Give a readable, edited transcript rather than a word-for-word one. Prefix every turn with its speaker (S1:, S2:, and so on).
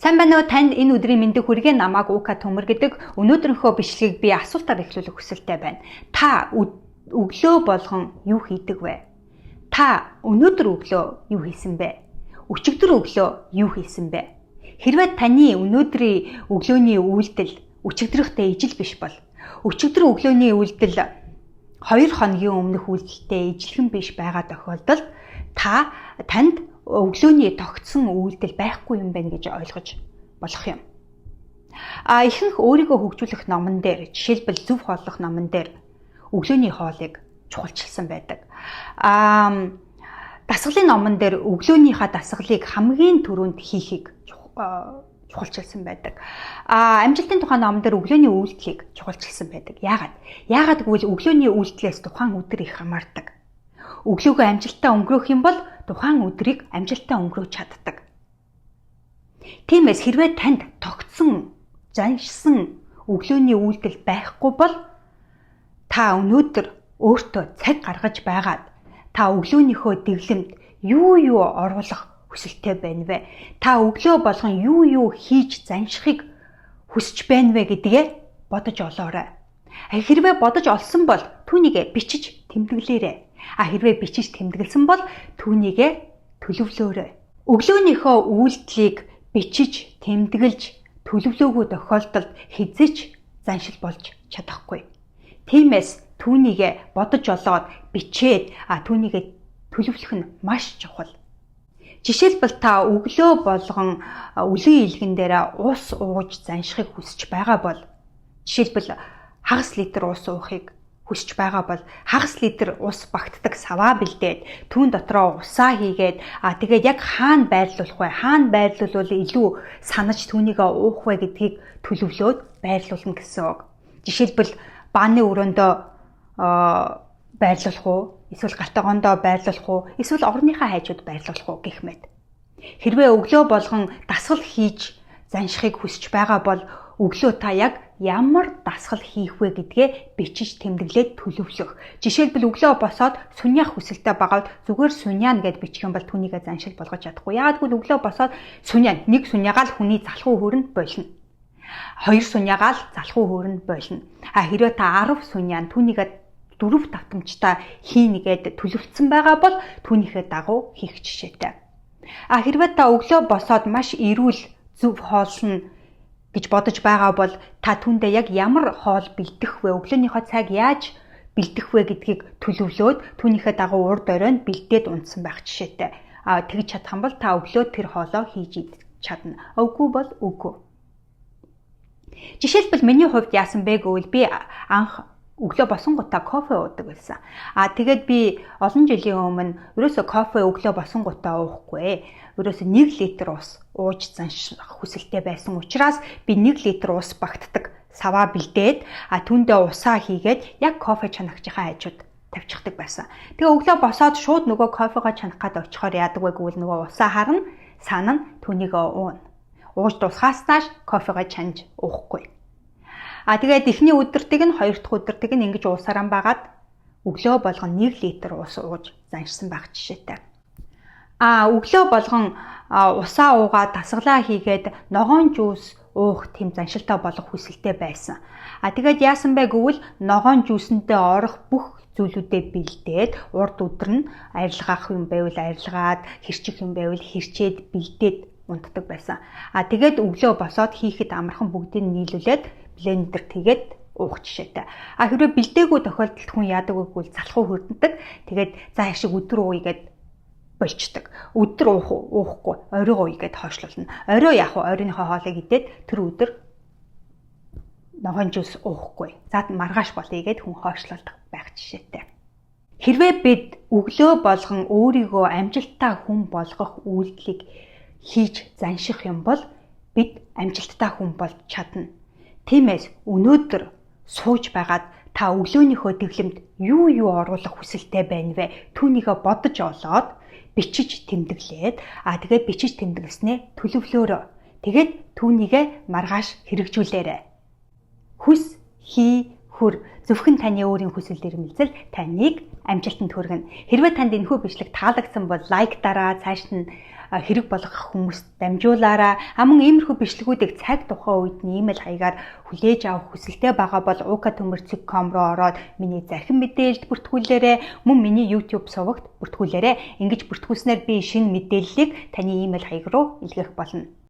S1: Сайн байна уу? Танд энэ өдрийн мэндийг хүргэе. Намайг Ука Төмөр гэдэг. Өнөөдрийнхөө бичлэгийг би асуултаар эхлүүлэх хүсэлтэй байна. Та өглөө болгон юу хийдэг вэ? Та өнөөдөр өглөө юу хийсэн бэ? Өчигдөр өглөө юу хийсэн бэ? Хэрвээ таны өнөөдрийн өглөөний үйлдэл өчигдрийнхтэй ижил биш бол өчигдөр өглөөний үйлдэл 2 хоногийн өмнөх үйлдэлтэй ижилхэн биш байгаа тохиолдолд танд өглөөний тогтсон үйлдэл байхгүй юм байна гэж ойлгож болох юм. Ихэнх өөрийгөө хөгжүүлэх номон дээр, жишээлбэл зөв хооллох номон дээр өглөөний хоолыг чухалчилсан байдаг. Дасгалын номон дээр өглөөнийхөө дасгалыг хамгийн түрүүнд хийхийг чухалчилсан байдаг. Амжилтын тухайн номон дээр өглөөний үйлдэлийг чухалчилсан байдаг. Яагаад гэвэл өглөөний үйлдэлээс тухайн өдөр их хамаардаг. Өглөөгөө амжилттай өнгөрөөх юм бол тухайн өдрийг амжилттай өнгөрөөж чаддаг. Тиймээс хэрвээ танд тогтсон, заншсан өглөөний үйлдэл байхгүй бол та өнөөдөр өөртөө цаг гаргаж байгаад та өглөөнийхөө дэглэмд юу оруулах хүсэлтэй байна вэ? Та өглөө болгон юу хийж заншихыг хүсэж байна вэ гэдгээ бодож олоорой. Хэрвээ бодож олсон бол түүнийг бичиж тэмдэглээрэй. Хэрвээ бичиж тэмдэглэсэн бол түүнийгээ төлөвлөөрэй. Өглөөнийхөө үйлдэлийг бичиж тэмдэглэж төлөвлөөгүй тохиолдолд хизээч заншил болж чадахгүй. Тиймээс түүнийгээ бодож олоод бичээд түүнийгээ төлөвлөх нь маш чухал. Жишээлбэл та өглөө болгон өлийн илгэн дээр ус ууж заншихыг хүсэж байгаа бол жишээлбэл хагас литр ус уухыг хүсэж байгаа бол хагас литр ус багтдаг саваа бэлдээд түүн дотроо усаа хийгээд тэгээд яг хаана байрлуулах вэ? Хаана байрлуулвал илүү санаж түүнийгээ уух вэ гэдгийг төлөвлөөд байрлуулна гэсэн үг. Жишээлбэл бааны өрөөндөө байрлуулах уу? Эсвэл гартагоондоо байрлуулах уу? Эсвэл орныхаа хажууд байрлуулах уу гэх мэт. Хэрвээ өглөө болгон дасгал хийж заншихыг хүсэж байгаа бол өглөө та яг ямар дасгал хийх вэ гэдгээ бичиж тэмдэглээд төлөвлөх. Жишээлбэл өглөө босоод сүньяах хүсэлтэй байгаад зүгээр сүньяана гэд бичих юм бол түүнийгээ заншил болгож чадахгүй. Яагаад гэвэл өглөө босоод сүньяана, нэг сүньяагаал хүний залхуу хөрөнд болно. 2 сүньяагаал залхуу хөрөнд болно. Хэрвээ та 10 сүньяана түүнийгээ 4 давтамжтай хийнэгээд төлөвлөсөн байгаа бол түүнийхээ дагуу хийх жишээтэй. Хэрвээ та өглөө босоод маш эрүүл зөв хоолно гэж бодож байгаа бол та түүндээ яг ямар хоол бэлдэх вэ? Өглөөнийхөө цаг яаж бэлдэх вэ гэдгийг төлөвлөөд түүнийхээ дагуу урд оройн бэлдээд унтсан байх жишээтэй. Тэгж чадах юм бол та өглөө тэр хоолоо хийж чадна. Үгүй бол үгүй. Жишээлбэл миний хувьд яасан бэ гэвэл би анх өглөө босонгуудаа кофе уудаг байсан. Тэгээд би олон жилийн өмнө ерөөсөө кофе өглөө босонгуудаа уухгүй. Ерөөсөө 1 литр ус ууж занших хүсэлтэй байсан учраас би 1 литр ус багтдаг саваа бэлдээд түүндээ усаа хийгээд яг кофе чанагчийнхаа хажууд тавьчихдаг байсан. Тэгээ өглөө босоод шууд нөгөө кофегаа чанах гээд очихоор яадаг вэ гэвэл нөгөө усаа харна, санана түүнийг ууна. Ууж дуусгаснаас кофегаа чанж уухгүй. Тэгээд эхний өдөртийг нь 2 дахь өдөртийг нь ингэж уусаран байгаад өглөө болгон 1 литр ус ууж заншсан байх жишээтэй. Өглөө болгон усаа уугаад дасгалаа хийгээд ногоон жуус уух тэм заншилтай болох хүсэлтэй байсан. Тэгээд яасан бэ гэвэл ногоон жуусантай орох бүх зүйлүүдээ бэлдээд урд өдөр нь арилгаах юм байвал арилгаад, хэрчих юм байвал хэрчээд бэлдээд унтдаг байсан. Тэгээд өглөө босоод хийхэд амархан бүгдийг нийлүүлээд блендер тэгээд уух жишээтэй. Хэрвээ бэлдээгүй тохиолдолд хүн яадаг вэ гэвэл залхуу хөрдөндөг. Тэгээд за яшиг өдөр ууя гэд болчдөг. Өдөр уухгүй, орой ууя гэд хойшлуулна. Орой яах вэ? Оройнхоо хоолыг идээд тэр өдөр ногоон жуус уухгүй. За маргааш болъё гэд хүн хойшлуулдаг байх жишээтэй. Хэрвээ бид өглөө болгон өөрийгөө амжилттай хүн болгох үйлдэлийг хийж занших юм бол бид амжилттай хүн болж чадна. Тиймээс өнөөдөр сууж байгаад та өглөөнийхөө дэглэмд юу оруулах хүсэлтэй байна вэ? Түүнийгээ бодож олоод бичиж тэмдэглээд тэгээд бичиж тэмдэглэснээ төлөвлөөрөө. Тэгээд түүнийгээ маргааш хэрэгжүүлээрэй. Хүс, хий, хүр зөвхөн таны өөрийн хүсэл эрмэлзэл таныг амжилтанд хүргэнэ. Хэрвээ танд энэхүү бичлэг таалагдсан бол лайк дараа, цааш нь хэрэг болгох хүмүүст дамжуулаарай. Мөн иймэрхүү бичлэгүүдийг цаг тухайн үед нь имэйл хаягаар хүлээж авах хүсэлтэй байгаа бол uka@tömөрцөг.com руу ороод миний захин мэдээлэлд бүртгүүлээрэй. Мөн миний YouTube сувагт бүртгүүлээрэй. Ингэж бүртгүүлснээр би шинэ мэдээллийг таны имэйл хаяг руу илгээх болно.